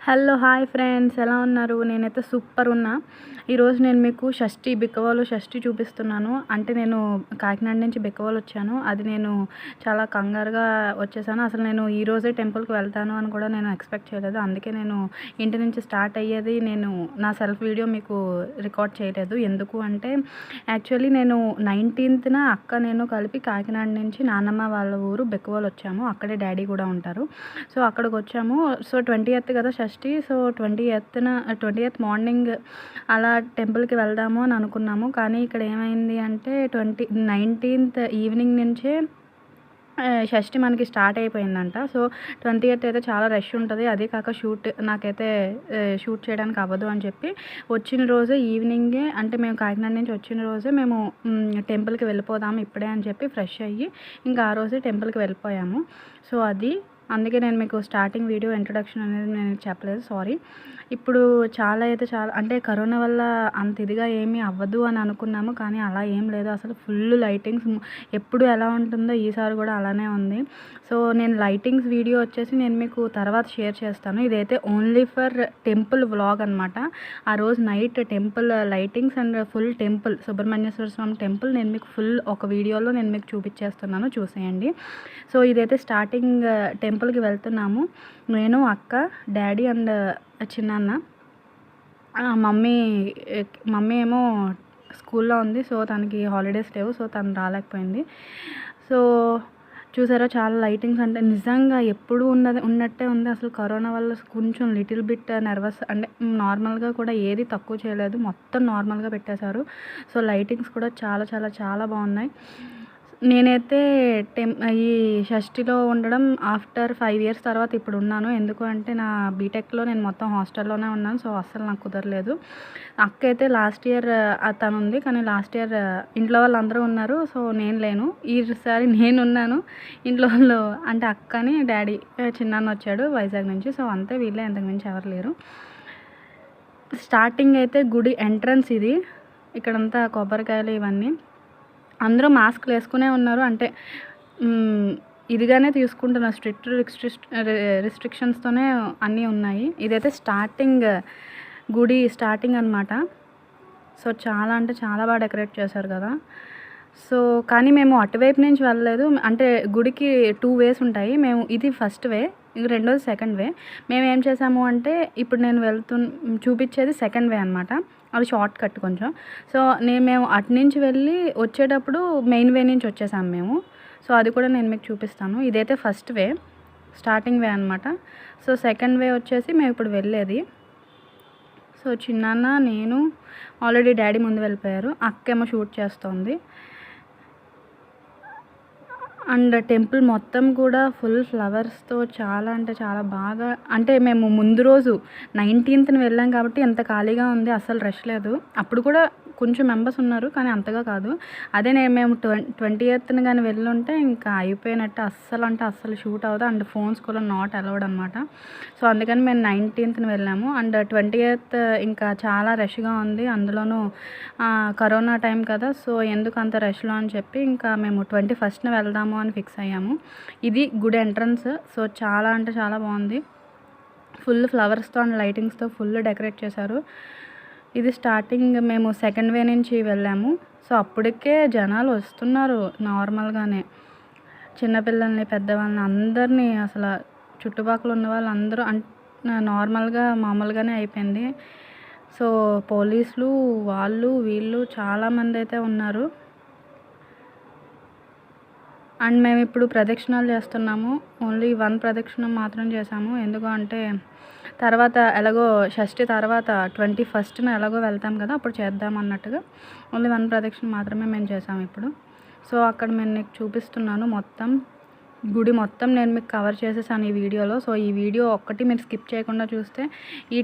Hello hi friends, ఎలా ఉన్నారు? నేనైతే సూపర్ ఉన్నా. ఈరోజు నేను మీకు బిక్కవోలు షష్ఠి చూపిస్తున్నాను. అంటే నేను కాకినాడ నుంచి బిక్కవోలు వచ్చాను. అది నేను చాలా కంగారుగా వచ్చేసాను. అసలు నేను ఈరోజే టెంపుల్కి వెళ్తాను అని కూడా నేను ఎక్స్పెక్ట్ చేయలేదు. అందుకే నేను ఇంటి నుంచి స్టార్ట్ అయ్యేది నేను నా సెల్ఫ్ వీడియో మీకు రికార్డ్ చేయలేదు. ఎందుకు అంటే యాక్చువల్లీ నేను 19న అక్క నేను కలిపి కాకినాడ నుంచి నాన్నమ్మ వాళ్ళ ఊరు బిక్కవోలు వచ్చాము. అక్కడే డాడీ కూడా ఉంటారు. సో అక్కడికి వచ్చాము. సో 20th కదా షష్ఠి. సో 20th మార్నింగ్ అలా టెంపుల్కి వెళ్దాము అని అనుకున్నాము. కానీ ఇక్కడ ఏమైంది అంటే 19th ఈవినింగ్ నుంచే షష్ఠి మనకి స్టార్ట్ అయిపోయిందంట. సో 20th అయితే చాలా రష్ ఉంటుంది. అదే కాక నాకైతే షూట్ చేయడానికి అవ్వదు అని చెప్పి వచ్చిన రోజే ఈవినింగే, అంటే మేము కాకినాడ నుంచి వచ్చిన రోజే మేము టెంపుల్కి వెళ్ళిపోదాము ఇప్పుడే అని చెప్పి ఫ్రెష్ అయ్యి ఇంకా ఆ రోజే టెంపుల్కి వెళ్ళిపోయాము. సో అందుకే నేను మీకు స్టార్టింగ్ వీడియో ఇంట్రొడక్షన్ అనేది నేను చెప్పలేదు, సారీ. ఇప్పుడు చాలా అంటే కరోనా వల్ల అంత ఇదిగా ఏమీ అవ్వదు అని అనుకున్నాము, కానీ అలా ఏం లేదు. అసలు ఫుల్ లైటింగ్స్ ఎప్పుడు ఎలా ఉంటుందో ఈసారి కూడా అలానే ఉంది. సో నేను లైటింగ్స్ వీడియో వచ్చేసి నేను మీకు తర్వాత షేర్ చేస్తాను. ఇదైతే ఓన్లీ ఫర్ టెంపుల్ వ్లాగ్ అనమాట. ఆ రోజు night temple lightings and full temple Subrahmanyeswara Swamy temple నేను మీకు ఫుల్ ఒక వీడియోలో నేను మీకు చూపించేస్తున్నాను, చూసేయండి. సో ఇదైతే స్టార్టింగ్ టెంపుల్కి వెళ్తున్నాము. నేను, అక్క, డాడీ అండ్ చిన్నాన్న. మమ్మీ ఏమో స్కూల్లో ఉంది. సో తనకి హాలిడేస్ లేవు, సో తను రాలేకపోయింది. సో చూసారా, చాలా లైటింగ్స్ అంటే నిజంగా ఎప్పుడు ఉన్నట్టే ఉంది. అసలు కరోనా వల్ల కొంచెం లిటిల్ బిట్ నర్వస్, అంటే నార్మల్గా కూడా ఏది తక్కువ చేయలేదు, మొత్తం నార్మల్గా పెట్టేశారు. సో లైటింగ్స్ కూడా చాలా చాలా చాలా బాగున్నాయి. నేనైతే ఈ షష్ఠిలో ఉండడం ఆఫ్టర్ 5 years తర్వాత ఇప్పుడు ఉన్నాను. ఎందుకు అంటే నా బీటెక్లో నేను మొత్తం హాస్టల్లోనే ఉన్నాను. సో అస్సలు నాకు కుదరలేదు. అక్క అయితే లాస్ట్ ఇయర్ తను ఉంది, కానీ లాస్ట్ ఇయర్ ఇంట్లో వాళ్ళు అందరూ ఉన్నారు. సో నేను లేను. ఈసారి నేనున్నాను. ఇంట్లో వాళ్ళు అంటే అక్కని, డాడీ, చిన్నాన్న వచ్చాడు వైజాగ్ నుంచి. సో అంతే, వీళ్ళే, అంతకుమించి ఎవరు లేరు. స్టార్టింగ్ అయితే గుడి ఎంట్రన్స్ ఇది. ఇక్కడంతా కొబ్బరికాయలు ఇవన్నీ. అందరూ మాస్క్లు వేసుకునే ఉన్నారు. అంటే ఇదిగానే తీసుకుంటున్నారు, స్ట్రిక్ట్ రిస్ట్రిక్షన్స్తోనే అన్నీ ఉన్నాయి. ఇదైతే గుడి స్టార్టింగ్ అనమాట. సో చాలా అంటే చాలా బాగా డెకరేట్ చేశారు కదా. సో కానీ మేము అటువైపు నుంచి వెళ్ళలేదు. అంటే గుడికి 2 ways ఉంటాయి. ఇది ఫస్ట్ వే, ఇది రెండోది సెకండ్ వే. మేము ఏం చేసాము అంటే ఇప్పుడు నేను చూపించేది సెకండ్ వే అనమాట. అది షార్ట్ కట్ కొంచెం. సో మేము అటు నుంచి వెళ్ళి వచ్చేటప్పుడు మెయిన్ వే నుంచి వచ్చేసాము మేము. సో అది కూడా నేను మీకు చూపిస్తాను. ఇదైతే ఫస్ట్ వే, స్టార్టింగ్ వే అనమాట. సో సెకండ్ వే వచ్చేసి మేము ఇప్పుడు వెళ్ళేది. సో చిన్నాన్న, నేను, ఆల్రెడీ డాడీ ముందు వెళ్ళిపోయారు, అక్కేమో షూట్ చేస్తోంది. అండ్ టెంపుల్ మొత్తం కూడా ఫుల్ ఫ్లవర్స్తో చాలా అంటే చాలా బాగా, అంటే మేము ముందు రోజు 19th వెళ్ళాం కాబట్టి ఎంత ఖాళీగా ఉంది, అస్సలు రష్ లేదు. అప్పుడు కూడా కొంచెం మెంబర్స్ ఉన్నారు, కానీ అంతగా కాదు. అదే మేము 20th కానీ వెళ్ళుంటే ఇంకా అయిపోయినట్టు. అస్సలు షూట్ అవ్వదు. అండ్ ఫోన్స్ కూడా నాట్ అలౌడ్ అనమాట. సో అందుకని మేము 19th వెళ్ళాము. అండ్ 20th ఇంకా చాలా రష్గా ఉంది. అందులోనూ కరోనా టైం కదా. సో ఎందుకు అంత రష్లో అని చెప్పి ఇంకా మేము 21st వెళ్దాము అని ఫిక్స్ అయ్యాము. ఇది గుడి ఎంట్రన్స్. సో చాలా అంటే చాలా బాగుంది. ఫుల్ ఫ్లవర్స్తో అండ్ లైటింగ్స్తో ఫుల్ డెకరేట్ చేశారు. ఇది స్టార్టింగ్ మేము సెకండ్ వే నుంచి వెళ్ళాము. సో అప్పటికే జనాలు వస్తున్నారు నార్మల్గానే, చిన్నపిల్లల్ని, పెద్దవాళ్ళని, అందరినీ, అసలు చుట్టుపక్కల ఉన్న వాళ్ళందరూ నార్మల్గా మామూలుగానే అయిపోయింది. సో పోలీసులు వాళ్ళు వీళ్ళు చాలామంది అయితే ఉన్నారు. అండ్ మేము ఇప్పుడు ప్రదక్షిణాలు చేస్తున్నాము. ఓన్లీ 1 ప్రదక్షిణం మాత్రం చేసాము. ఎందుకు అంటే తర్వాత ఎలాగో షష్ఠి తర్వాత 21st ఎలాగో వెళ్తాం కదా, అప్పుడు చేద్దాం అన్నట్టుగా ఓన్లీ 1 ప్రదక్షిణ మాత్రమే మేము చేసాము ఇప్పుడు. సో అక్కడ నేను మీకు చూపిస్తున్నాను మొత్తం గుడి మొత్తం నేను మీకు కవర్ చేసేసాను ఈ వీడియోలో. సో ఈ వీడియో ఒక్కటి మీరు స్కిప్ చేయకుండా చూస్తే ఈ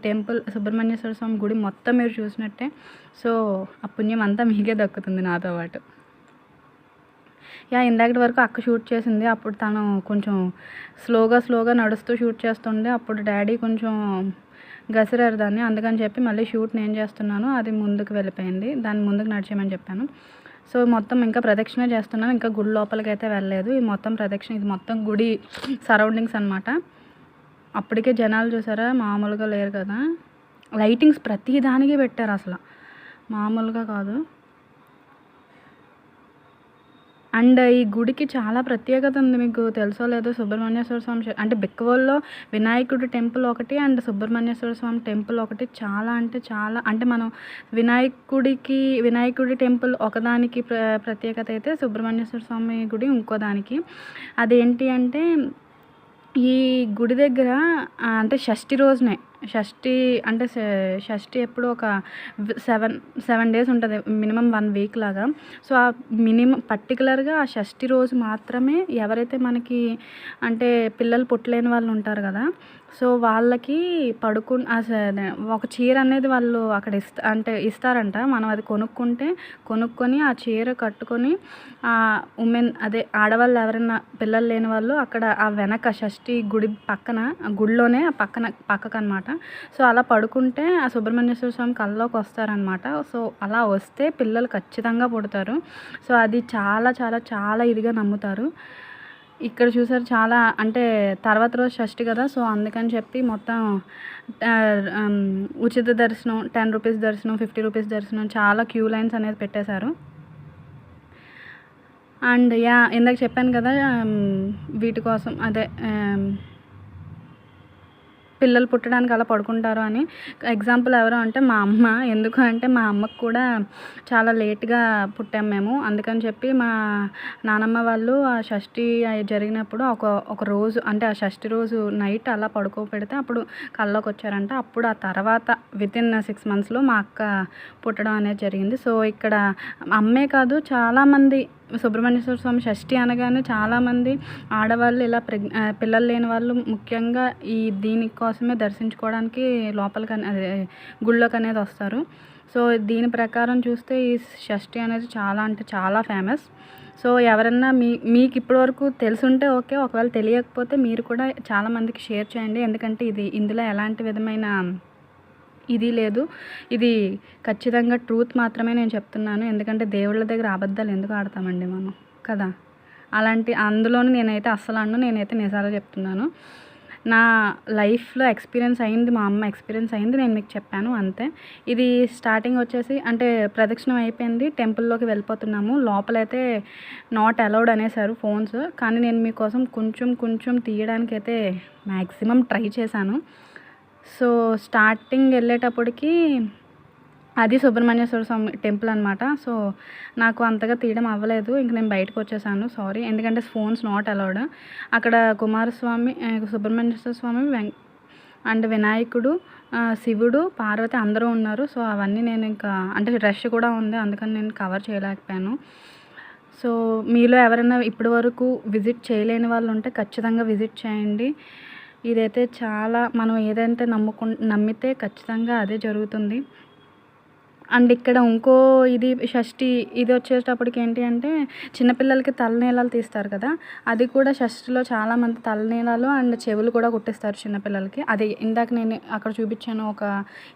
టెంపుల్ సుబ్రహ్మణ్యేశ్వర స్వామి గుడి మొత్తం మీరు చూసినట్టే. సో ఆ పుణ్యం అంతా మీకే దక్కుతుంది నాతో పాటు. ఇందాకటి వరకు అక్క షూట్ చేసింది. అప్పుడు తను కొంచెం స్లోగా నడుస్తూ షూట్ చేస్తుండే. అప్పుడు డాడీ కొంచెం గసిరారు దాన్ని, అందుకని చెప్పి మళ్ళీ షూట్ నేను చేస్తున్నాను. అది ముందుకు వెళ్ళిపోయింది, దాన్ని ముందుకు నడిచేయమని చెప్పాను. సో మొత్తం ఇంకా ప్రదక్షిణ చేస్తున్నాను. ఇంకా గుడి లోపలికి అయితే వెళ్ళలేదు. ఇది మొత్తం ప్రదక్షిణ, ఇది మొత్తం గుడి సరౌండింగ్స్ అనమాట. అప్పటికే జనాలు చూసారా మామూలుగా లేరు కదా. లైటింగ్స్ ప్రతి దానికి పెట్టారు, అసలు మామూలుగా కాదు. అండ్ ఈ గుడికి చాలా ప్రత్యేకత ఉంది, మీకు తెలుసో లేదో. సుబ్రహ్మణ్యేశ్వర స్వామి అంటే బిక్కవోలులో వినాయకుడి టెంపుల్ ఒకటి అండ్ సుబ్రహ్మణ్యేశ్వర స్వామి టెంపుల్ ఒకటి. చాలా అంటే చాలా, అంటే మనం వినాయకుడి టెంపుల్ ఒకదానికి ప్రత్యేకత అయితే సుబ్రహ్మణ్యేశ్వర స్వామి గుడి ఇంకో దానికి. అదేంటి అంటే ఈ గుడి దగ్గర అంటే షష్ఠి రోజునే, షష్ఠి ఎప్పుడు ఒక 7 డేస్ ఉంటుంది, మినిమం 1 వీక్ లాగా. సో ఆ మినిమం పర్టికులర్గా ఆ షష్ఠి రోజు మాత్రమే ఎవరైతే మనకి అంటే పిల్లలు పుట్టలేని వాళ్ళు ఉంటారు కదా, సో వాళ్ళకి ఒక చీర అనేది వాళ్ళు అక్కడ ఇస్తారంట. మనం అది కొనుక్కొని ఆ చీర కట్టుకొని ఉమెన్ అదే ఆడవాళ్ళు ఎవరైనా పిల్లలు లేని వాళ్ళు అక్కడ ఆ వెనక షష్ఠి గుడి పక్కన, గుడిలోనే పక్కకనమాట. సో అలా పడుకుంటే ఆ సుబ్రహ్మణ్యేశ్వర స్వామి కల్లోకి వస్తారనమాట. సో అలా వస్తే పిల్లలు ఖచ్చితంగా పుడతారు. సో అది చాలా చాలా చాలా ఇదిగా నమ్ముతారు. ఇక్కడ చూసారు చాలా, అంటే తర్వాత రోజు షష్ఠి కదా, సో అందుకని చెప్పి మొత్తం ఉచిత దర్శనం, 10 రూపీస్ దర్శనం, 50 రూపీస్ దర్శనం, చాలా క్యూ లైన్స్ అనేది పెట్టేశారు. అండ్ ఇందాక చెప్పాను కదా వీటి కోసం, అదే పిల్లలు పుట్టడానికి అలా పడుకుంటారు అని. ఎగ్జాంపుల్ ఎవరు అంటే మా అమ్మ. ఎందుకు అంటే మా అమ్మకు కూడా చాలా లేట్గా పుట్టాము మేము. అందుకని చెప్పి మా నానమ్మ వాళ్ళు ఆ షష్ఠి జరిగినప్పుడు ఒక రోజు, అంటే ఆ షష్ఠి రోజు నైట్ అలా పడుకోబెడితే అప్పుడు కల్లోకి వచ్చారంట. అప్పుడు ఆ తర్వాత వితిన్ 6 monthsలో మా అక్క పుట్టడం అనేది జరిగింది. సో ఇక్కడ అమ్మే కాదు, చాలామంది సుబ్రహ్మణ్యేశ్వర స్వామి షష్ఠి అనగానే చాలామంది ఆడవాళ్ళు ఇలా పిల్లలు లేని వాళ్ళు ముఖ్యంగా దీనికోసమే దర్శించుకోవడానికి లోపలికి అదే గుళ్ళోకి అనేది వస్తారు. సో దీని ప్రకారం చూస్తే ఈ షష్ఠి అనేది చాలా అంటే చాలా ఫేమస్. సో ఎవరన్నా మీకు ఇప్పటివరకు తెలుసుంటే ఓకే, ఒకవేళ తెలియకపోతే మీరు కూడా చాలామందికి షేర్ చేయండి. ఎందుకంటే ఇందులో ఎలాంటి విధమైన ఇది లేదు, ఇది ఖచ్చితంగా ట్రూత్ మాత్రమే నేను చెప్తున్నాను. ఎందుకంటే దేవుళ్ళ దగ్గర అబద్ధాలు ఎందుకు ఆడతామండి మనం కదా. అందులోనూ నేనైతే అస్సలు నేనైతే నిజాలు చెప్తున్నాను. నా లైఫ్లో ఎక్స్పీరియన్స్ అయింది, మా అమ్మ ఎక్స్పీరియన్స్ అయింది, నేను మీకు చెప్పాను అంతే. ఇది స్టార్టింగ్ వచ్చేసి అంటే ప్రదక్షిణం అయిపోయింది, టెంపుల్లోకి వెళ్ళిపోతున్నాము. లోపలైతే నాట్ అలౌడ్ అనేసారు ఫోన్స్. కానీ నేను మీకోసం కొంచెం తీయడానికైతే మ్యాక్సిమం ట్రై చేశాను. సో స్టార్టింగ్ వెళ్ళేటప్పటికి అది సుబ్రహ్మణ్యేశ్వర స్వామి టెంపుల్ అనమాట. సో నాకు అంతగా తీయడం అవ్వలేదు, ఇంక నేను బయటకు వచ్చేసాను, సారీ. ఎందుకంటే ఫోన్స్ నాట్ అలౌడ్. అక్కడ కుమారస్వామి, సుబ్రహ్మణ్యేశ్వర స్వామి అండ్ వినాయకుడు, శివుడు, పార్వతి అందరూ ఉన్నారు. సో అవన్నీ నేను ఇంకా అంటే రష్ కూడా ఉంది, అందుకని నేను కవర్ చేయలేకపోయాను. సో మీలో ఎవరైనా ఇప్పటి వరకు విజిట్ చేయలేని వాళ్ళు ఉంటే ఖచ్చితంగా విజిట్ చేయండి. ఇదైతే చాలా, మనం ఏదైతే నమ్మితే ఖచ్చితంగా అదే జరుగుతుంది. అండ్ ఇక్కడ ఇంకో ఇది షష్ఠి ఇది వచ్చేటప్పటికి ఏంటి అంటే చిన్నపిల్లలకి తలనీలాలు తీస్తారు కదా, అది కూడా షష్ఠిలో చాలామంది తలనీలాలు అండ్ చెవులు కూడా కుట్టిస్తారు చిన్నపిల్లలకి. అది ఇందాక నేను అక్కడ చూపించాను, ఒక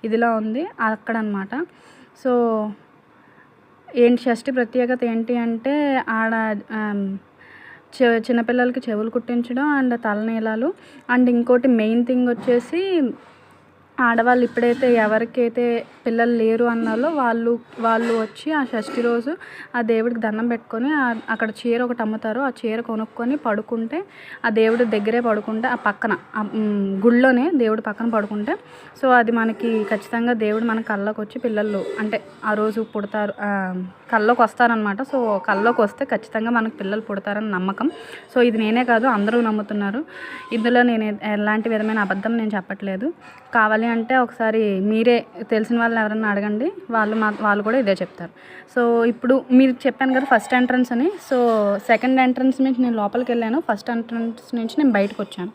ఇదిలో ఉంది అక్కడ అనమాట. సో షష్ఠి ప్రత్యేకత ఏంటి అంటే ఆడ చిన్నపిల్లలకి చెవులు కుట్టించడం అండ్ తలనీలాలు. అండ్ ఇంకోటి మెయిన్ థింగ్ వచ్చేసి ఆడవాళ్ళు ఇప్పుడైతే ఎవరికైతే పిల్లలు లేరు అన్నారో వాళ్ళు వచ్చి ఆ షష్ఠి రోజు ఆ దేవుడికి దండం పెట్టుకొని అక్కడ చీర ఒకటి అమ్ముతారు, ఆ చీర కొనుక్కొని పడుకుంటే ఆ దేవుడి దగ్గరే పడుకుంటే ఆ పక్కన గుళ్ళోనే దేవుడి పక్కన పడుకుంటే సో అది మనకి ఖచ్చితంగా దేవుడు మన కళ్ళలోకి వచ్చి పిల్లలు అంటే ఆ రోజు పుడతారు, కళ్ళలోకి వస్తారనమాట. సో కళ్ళలోకి వస్తే ఖచ్చితంగా మనకు పిల్లలు పుడతారని నమ్మకం. సో ఇది నేనే కాదు, అందరూ నమ్ముతున్నారు. ఇందులో నేను ఎలాంటి విధమైన అబద్ధం నేను చెప్పట్లేదు. కావాలి అంటే ఒకసారి మీరే తెలిసిన వాళ్ళు ఎవరన్నా అడగండి, వాళ్ళు కూడా ఇదే చెప్తారు. సో ఇప్పుడు మీరు చెప్పాను కదా ఫస్ట్ ఎంట్రన్స్ అని, సో సెకండ్ ఎంట్రన్స్ నుంచి నేను లోపలికి వెళ్ళాను, ఫస్ట్ ఎంట్రన్స్ నుంచి నేను బయటకు వచ్చాను.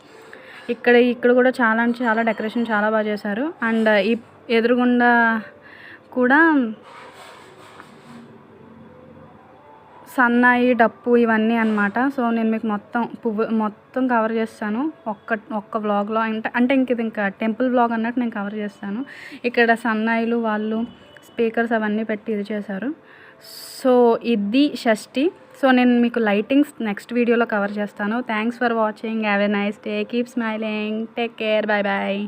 ఇక్కడ కూడా చాలా అంటే చాలా డెకరేషన్ చాలా బాగా చేశారు. అండ్ ఈ ఎదురుగుండా కూడా సన్నాయి, డప్పు ఇవన్నీ అనమాట. సో నేను మీకు మొత్తం కవర్ చేస్తాను ఒక్క వ్లాగ్లో. అంటే ఇది ఇంకా టెంపుల్ వ్లాగ్ అన్నట్టు నేను కవర్ చేస్తాను. ఇక్కడ సన్నాయిలు వాళ్ళు స్పీకర్స్ అవన్నీ పెట్టి ఇది చేశారు. సో ఇది షష్ఠి. సో నేను మీకు లైటింగ్స్ నెక్స్ట్ వీడియోలో కవర్ చేస్తాను. Thanks for watching. Have a nice day. Keep smiling. Take care. Bye bye.